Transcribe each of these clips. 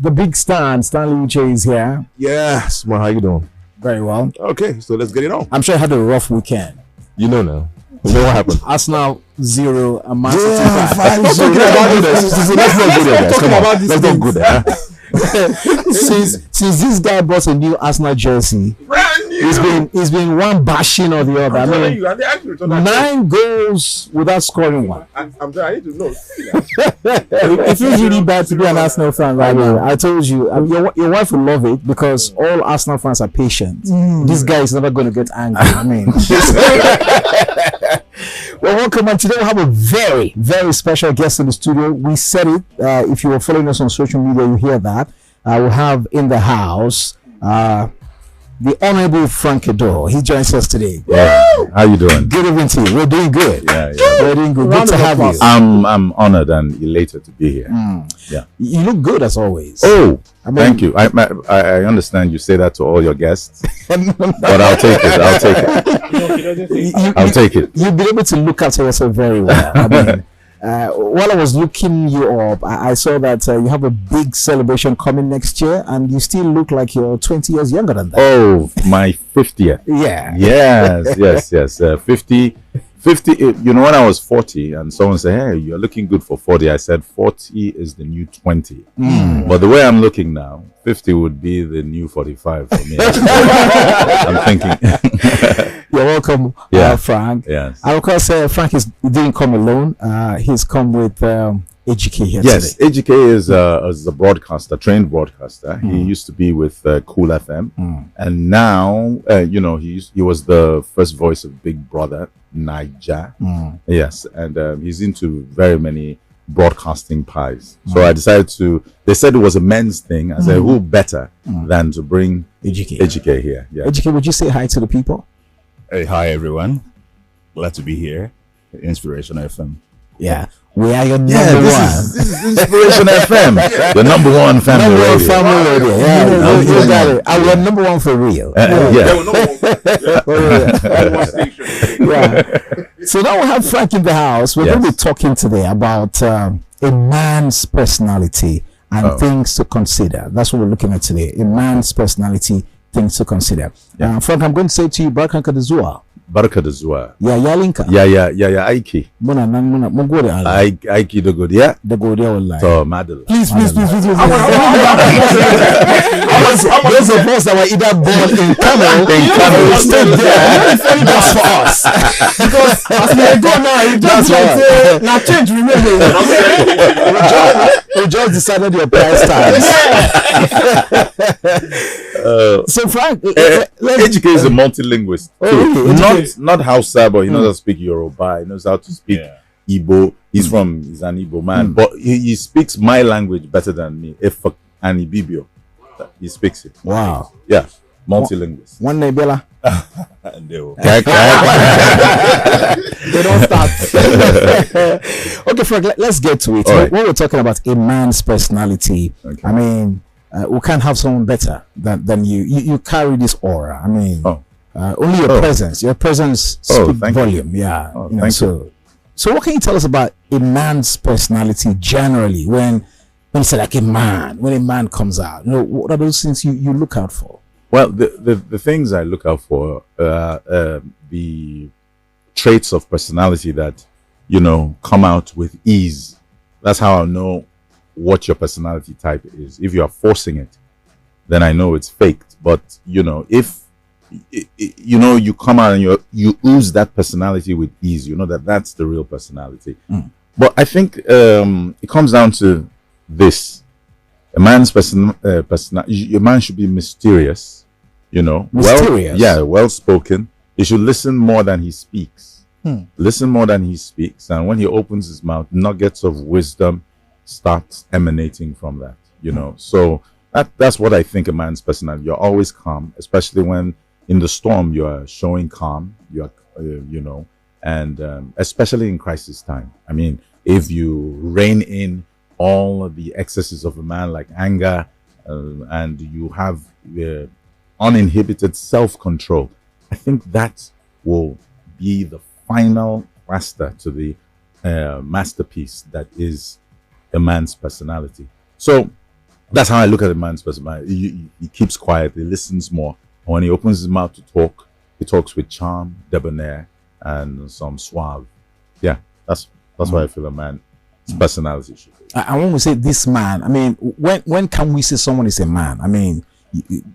the big Stanley Uche is here. Yes, man, how you doing? Very well. Okay, so let's get it on. I'm sure you had a rough weekend. You know now. You know what happened? Arsenal 0 and Man City 5. Let's not go there, guys. Come on. Let's not go there. since this guy bought a new Arsenal jersey, he's been one bashing or the other. I mean, 9 goals without scoring one. I need to know. It feels really bad to be an Arsenal fan right now. I told you, your wife will love it because all Arsenal fans are patient. This guy is never going to get angry. I mean, well, welcome. And today we have a very, very special guest in the studio. We said it. If you were following us on social media, you hear that. We have in the house the Honorable Frank Edoho. He joins us today. Yeah. How you doing? Good evening to you. We're doing good. Yeah. We're doing good. Good to have you. I'm honored and elated to be here. Yeah. You look good as always. Oh, thank you. I understand you say that to all your guests, but I'll take it. I'll take it. You've been able to look after yourself very well. I mean, while I was looking you up, I saw that you have a big celebration coming next year, and you still look like you're 20 years younger than that. Oh, my 50th. Yeah. Yes. 50. You know, when I was 40 and someone said, hey, you're looking good for 40, I said 40 is the new 20. But the way I'm looking now, 50 would be the new 45 for me. I'm thinking. You're welcome, Frank. Yes. And of course, Frank didn't come alone. He's come with AGK here yes, today. AGK is a broadcaster, trained broadcaster. He used to be with Cool FM, and now he was the first voice of Big Brother Niger. Yes, and he's into very many broadcasting pies. So I decided to. They said it was a men's thing. I said, who better than to bring AGK here? Yeah. AGK, would you say hi to the people? Hey, hi everyone. Glad to be here. Inspiration FM. Yeah. We are your number one. This is Inspiration FM. The number one family number radio. One family radio. Yeah, you got it. And we're number one for real. So now we have Frank in the house. We're going to be talking today about a man's personality and things to consider. That's what we're looking at today. A man's personality, things to consider. Frank, I'm going to say to you, Baraka Kadazua. Baraka Dazua. Yeah, Yalinka. Yeah, Aiki. Aiki the good, yeah. The good, yeah, so, Madela. Please. Those of us that were either born in Camel, stayed there. That's for us. Because as we go now, you just like now change, remember. We just decided your price tags. So Frank, AGK is a multilingualist. Not Hausa, but he knows how to speak Yoruba. He knows how to speak Igbo. He's an Igbo man, but he speaks my language better than me. And Ibibio, he speaks it. Wow. Yeah, multilingualist. One day, Bella. They don't start. Okay, Frank, let's get to it. Right. When we're talking about a man's personality, I mean, we can't have someone better than you. You carry this aura. I mean, only your presence speaks volume. Yeah. So what can you tell us about a man's personality generally when you say like when a man comes out? What are those things you look out for? Well, the things I look out for the traits of personality that come out with ease. That's how I know what your personality type is. If you are forcing it, then I know it's faked. But if you come out and you ooze that personality with ease, that's the real personality. But I think it comes down to this: a man's a man should be mysterious, mysterious, well spoken. He should listen more than he speaks. Listen more than he speaks, and when he opens his mouth, nuggets of wisdom start emanating from that. So that's what I think a man's personality. You're always calm, especially when in the storm you are showing calm. You are, and especially in crisis time. I mean, if you rein in all of the excesses of a man like anger, and you have uninhibited self-control, I think that will be the final master to the masterpiece that is a man's personality. So That's how I look at a man's personality. He keeps quiet. He listens more. And when he opens his mouth to talk, he talks with charm, debonair, and some suave. Yeah, that's why I feel a man's personality should be. I want to say this man. I mean, when can we say someone is a man? I mean,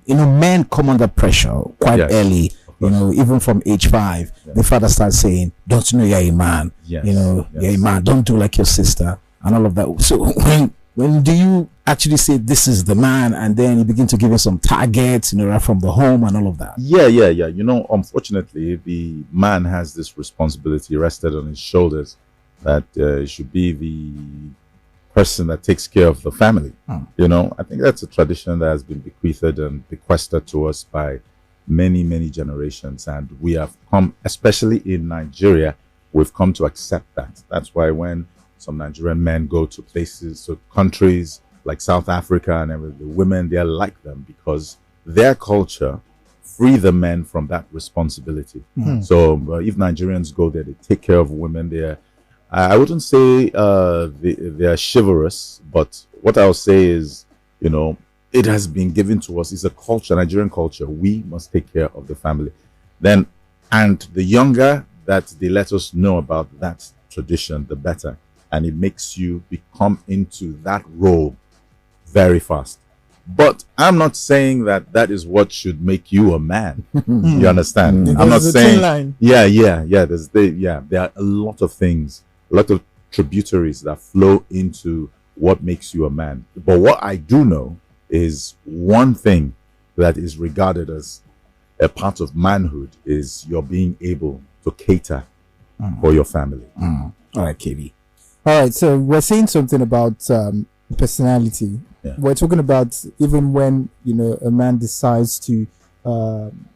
men come under pressure quite early. Even from age 5, the father starts saying, "Don't you know you're a man? You're a man. Don't do like your sister," and all of that. So when do you actually say this is the man, and then you begin to give him some targets, right from the home and all of that? Yeah. Unfortunately, the man has this responsibility rested on his shoulders that he should be the person that takes care of the family. I think that's a tradition that has been bequeathed and bequested to us by many generations, and we have come, especially in Nigeria, we've come to accept that. That's why when some Nigerian men go to countries like South Africa and everything, the women there like them because their culture free the men from that responsibility. So if Nigerians go there, they take care of women there. I wouldn't say they are chivalrous, but what I'll say is, it has been given to us. It's a culture, Nigerian culture. We must take care of the family. And the younger that they let us know about that tradition, the better. And it makes you become into that role very fast. But I'm not saying that is what should make you a man. You understand? I'm not saying. Yeah. There are a lot of things, a lot of tributaries that flow into what makes you a man. But what I do know is one thing that is regarded as a part of manhood is you're being able to cater for your family. All right, KB. All right, so we're saying something about personality. We're talking about even when a man decides to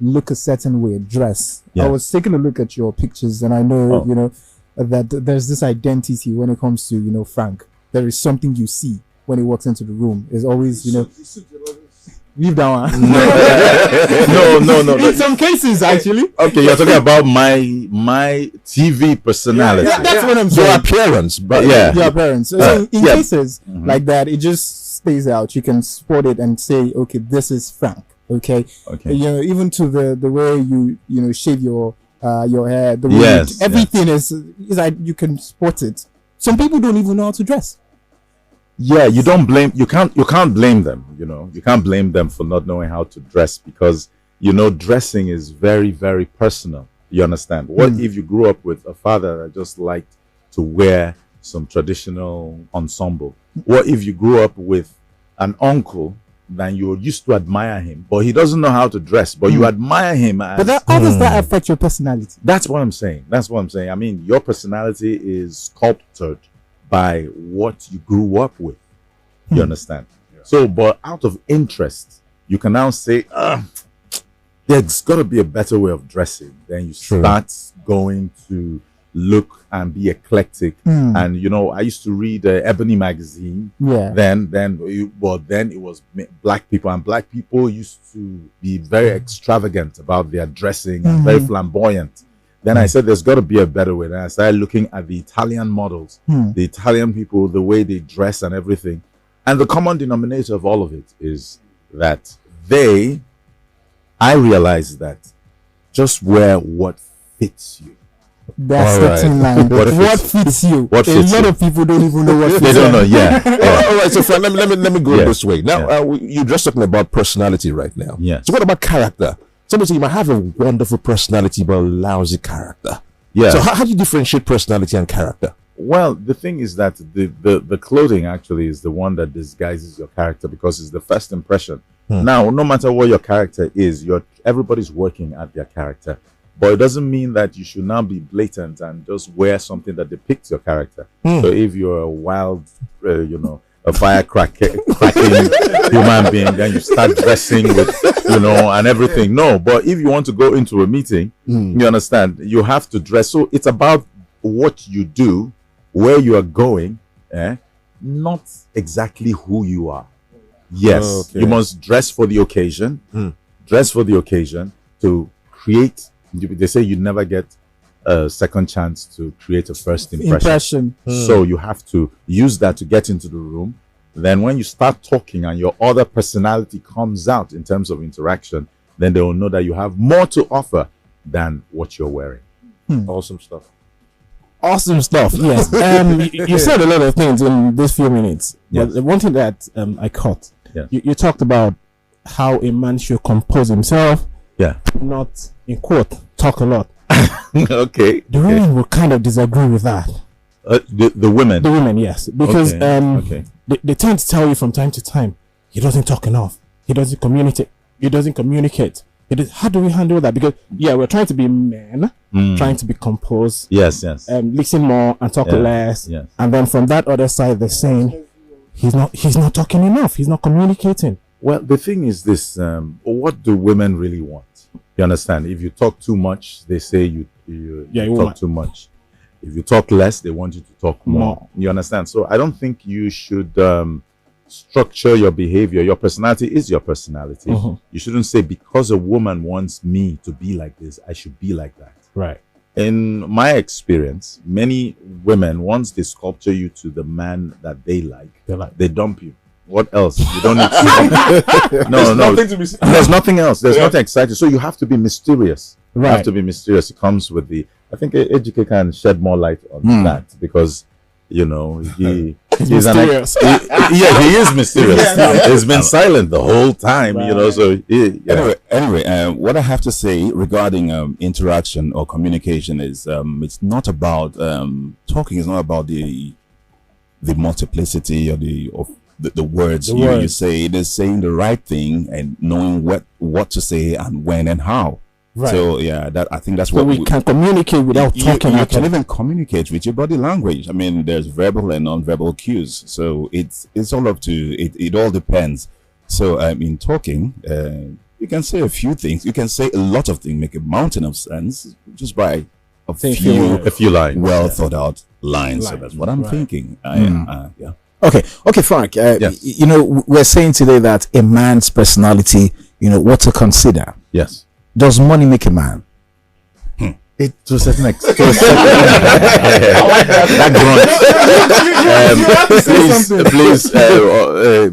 look a certain way, dress. I was taking a look at your pictures, and I know that there's this identity when it comes to Frank. There is something you see when he walks into the room. Is always leave that one. No. In some cases, actually. Okay, you're talking about my TV personality. That's what I'm saying. Your appearance, but your appearance. So in cases like that, it just stays out. You can spot it and say, okay, this is Frank. Okay. Even to the way you shave your hair, the way everything is like you can spot it. Some people don't even know how to dress. Yeah, you can't blame them. You can't blame them for not knowing how to dress because dressing is very, very personal. You understand? What if you grew up with a father that just liked to wear some traditional ensemble? What if you grew up with an uncle that you're used to admire him, but he doesn't know how to dress, but you admire him? How does that affect your personality? That's what I'm saying. I mean, your personality is sculpted by what you grew up with. You understand? So, but out of interest, you can now say, there's got to be a better way of dressing. Then you start going to look and be eclectic. And I used to read Ebony magazine. Then it was black people, and black people used to be very extravagant about their dressing and very flamboyant. Then I said, there's got to be a better way. Then I started looking at the Italian models, the Italian people, the way they dress and everything. And the common denominator of all of it is that I realized that just wear what fits you. That's the thin line. What fits you? What fits a lot of people don't even know what fits they don't know, All right, so Frank, let me go this way. Now, you're just talking about personality right now. Yeah. So what about character? Somebody say you might have a wonderful personality but a lousy character. Yeah. So how do you differentiate personality and character? Well, the thing is that the clothing actually is the one that disguises your character because it's the first impression. Now, no matter what your character is, everybody's working at their character. But it doesn't mean that you should now be blatant and just wear something that depicts your character. So if you're a wild, a firecracking human being, then you start dressing with, and everything. No, but if you want to go into a meeting, you understand, you have to dress. So it's about what you do, where you are going, not exactly who you are. Yes, you must dress for the occasion. Dress for the occasion to create. They say you never get a second chance to create a first impression. So you have to use that to get into the room then when you start talking and your other personality comes out in terms of interaction, then they will know that you have more to offer than what you're wearing. Awesome stuff. Awesome stuff. Yes. You said a lot of things in these few minutes. Yes. But the one thing that I caught, Yes. you talked about how a man should compose himself, Yeah. not, in quote, talk a lot. Okay. The women will kind of disagree with that. The women. The women, yes. Because Okay. they tend to tell you from time to time, he doesn't talk enough. He doesn't communicate. How do we handle that? Because we're trying to be men, trying to be composed. Yes. Listen more and talk less. Yes. And then from that other side, they're saying he's not talking enough. He's not communicating. Well, the thing is this: what do women really want? You understand? If you talk too much, they say you talk too much. If you talk less, they want you to talk more. You understand? So I don't think you should structure your behavior. Your personality is your personality. You shouldn't say, because a woman wants me to be like this, I should be like that. Right. In my experience, many women, once they sculpture you to the man that they like, they dump you. What else? You don't need to. No. Nothing to be said. There's nothing else. There's nothing exciting. So you have to be mysterious. Right. You have to be mysterious. It comes with the. I think Ejike can shed more light on that, because he's mysterious. He is mysterious. He's been silent the whole time. Right. So Anyway, what I have to say regarding interaction or communication is it's not about talking. Is not about the multiplicity of the words you say. It is saying the right thing and knowing what to say and when and how. Right. So I think that's what we can communicate without talking. You can even communicate with your body language. I mean, there's verbal and non-verbal cues. So it's all up to it. It all depends. So in talking, you can say a few things. You can say a lot of things, make a mountain of sense just by a few lines, well thought out lines. So that's what I'm thinking. Yeah. Okay, Frank. We're saying today that a man's personality, what to consider. Yes. Does money make a man? It to a certain extent. That grunt. Please,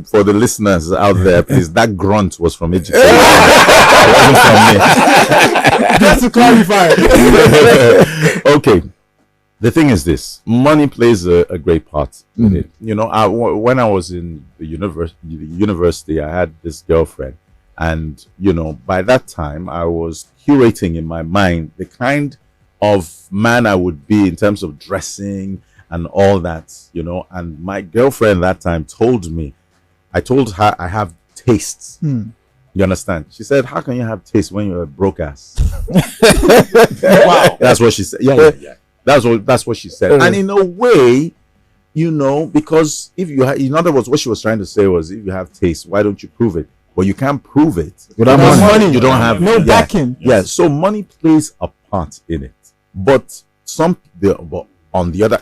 for the listeners out there, please, that grunt was from Egypt. It wasn't from me. Just to clarify. Okay. The thing is this: money plays a great part in it. When I was in the university, I had this girlfriend. And, by that time, I was curating in my mind the kind of man I would be in terms of dressing and all that, And my girlfriend that time I told her I have tastes. You understand? She said, how can you have taste when you're a broke ass? Wow. That's what she said. Yeah. That's what she said. And in a way, because if you in other words, what she was trying to say was, if you have taste, why don't you prove it? But you can't prove it without money. You don't have no backing. Yeah, so money plays a part in it. But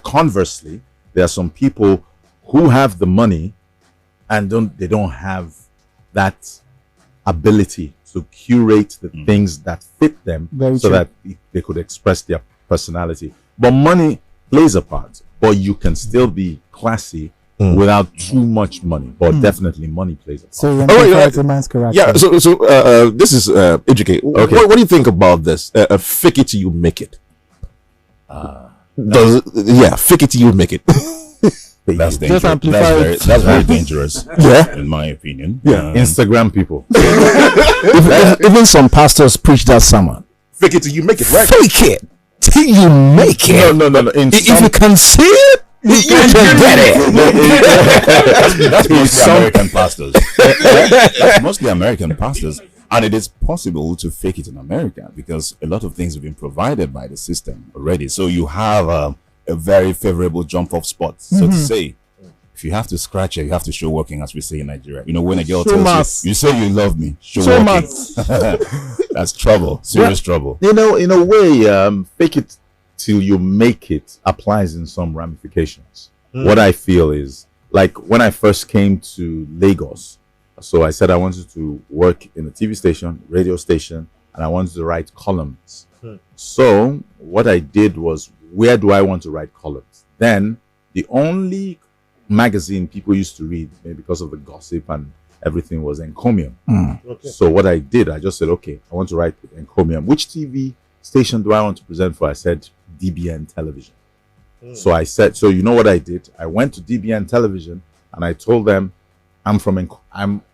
conversely, there are some people who have the money and they don't have that ability to curate the things that fit them that they could express their personality. But money plays a part, but you can still be classy without too much money. But definitely money plays a part. So it's a man's character. Yeah, so this is Educate. Okay. What do you think about this? Fake it till you make it. Fake it till you make it. That's dangerous. That's very dangerous. In my opinion. Yeah, Instagram people. Even some pastors preach that sermon. Fake it till you make it, right? Fake it till you make it. No. If you can see it, you can get it. That's mostly American pastors. That's mostly American pastors. And it is possible to fake it in America because a lot of things have been provided by the system already. So you have a very favorable jump-off spot, so to say. If you have to scratch it, you have to show working, as we say in Nigeria. When a girl tells you say you love me, show working. That's trouble, serious trouble. In a way, fake it till you make it applies in some ramifications. What I feel is, like when I first came to Lagos, so I said I wanted to work in a TV station, radio station, and I wanted to write columns. So what I did was, where do I want to write columns? Then the only magazine people used to read, maybe because of the gossip and everything, was Encomium. Okay. So what I did, I just said, okay, I want to write with Encomium. Which TV station do I want to present for? I said DBN Television. So I said, so you know what I did? I went to DBN Television and I told them, I'm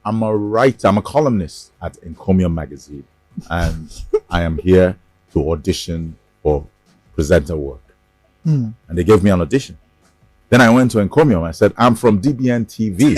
a writer, I'm a columnist at Encomium magazine, and I am here to audition for presenter work. And they gave me an audition. Then I went to Encomium. I said, I'm from DBN TV.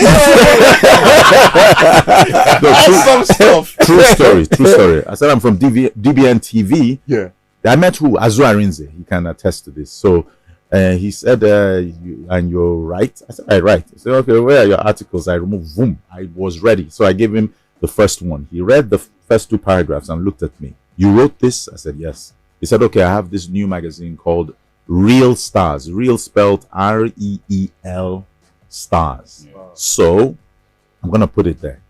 True story. I said, I'm from DBN TV. Yeah. I met who? Azu Arinze. He can attest to this. So he said, and you're right? I said, I write. I said, okay, where are your articles? I removed, boom. I was ready. So I gave him the first one. He read the first 2 paragraphs and looked at me. You wrote this? I said, yes. He said, okay, I have this new magazine called Real Stars. Real spelled REEL Stars. Wow. So I'm going to put it there.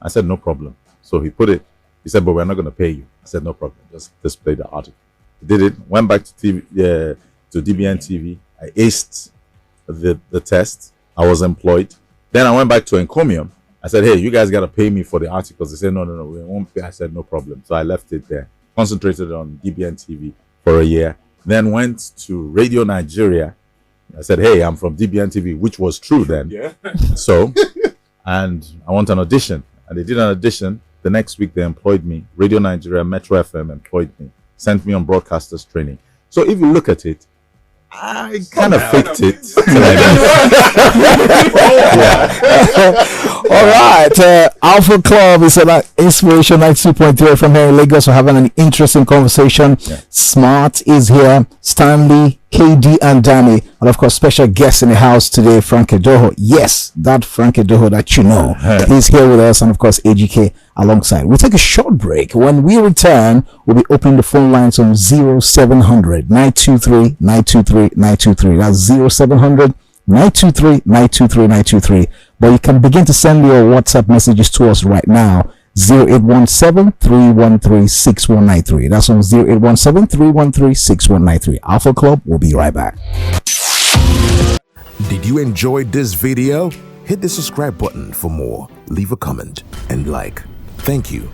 I said, no problem. So he put it. He said, but we're not going to pay you. I said, no problem. Just display the article. He did it. Went back to TV, to DBN TV. I aced the test. I was employed. Then I went back to Encomium. I said, hey, you guys got to pay me for the articles. They said, no, we won't pay. I said, no problem. So I left it there. Concentrated on DBN TV for a year. Then went to Radio Nigeria. I said, hey, I'm from DBN TV, which was true then. Yeah. So, and I want an audition. And they did an audition. The next week, they employed me. Radio Nigeria, Metro FM employed me. Sent me on broadcasters training. So if you look at it, I kind of faked it. All right. Alpha Club is about Inspiration 92.3 from here in Lagos. We're having an interesting conversation. Yeah. Smart is here. Stanley, KD, and Danny. And of course, special guest in the house today, Frank Edoho. Yes, that Frank Edoho that you know. He's here with us. And of course, AGK alongside. We'll take a short break. When we return, we'll be opening the phone lines on 0700 923 923 923. That's 0700 923 923 923. But you can begin to send your WhatsApp messages to us right now. 0817 313 6193. That's on 0817 313 6193. Alpha Club will be right back. Did you enjoy this video? Hit the subscribe button for more. Leave a comment and like. Thank you.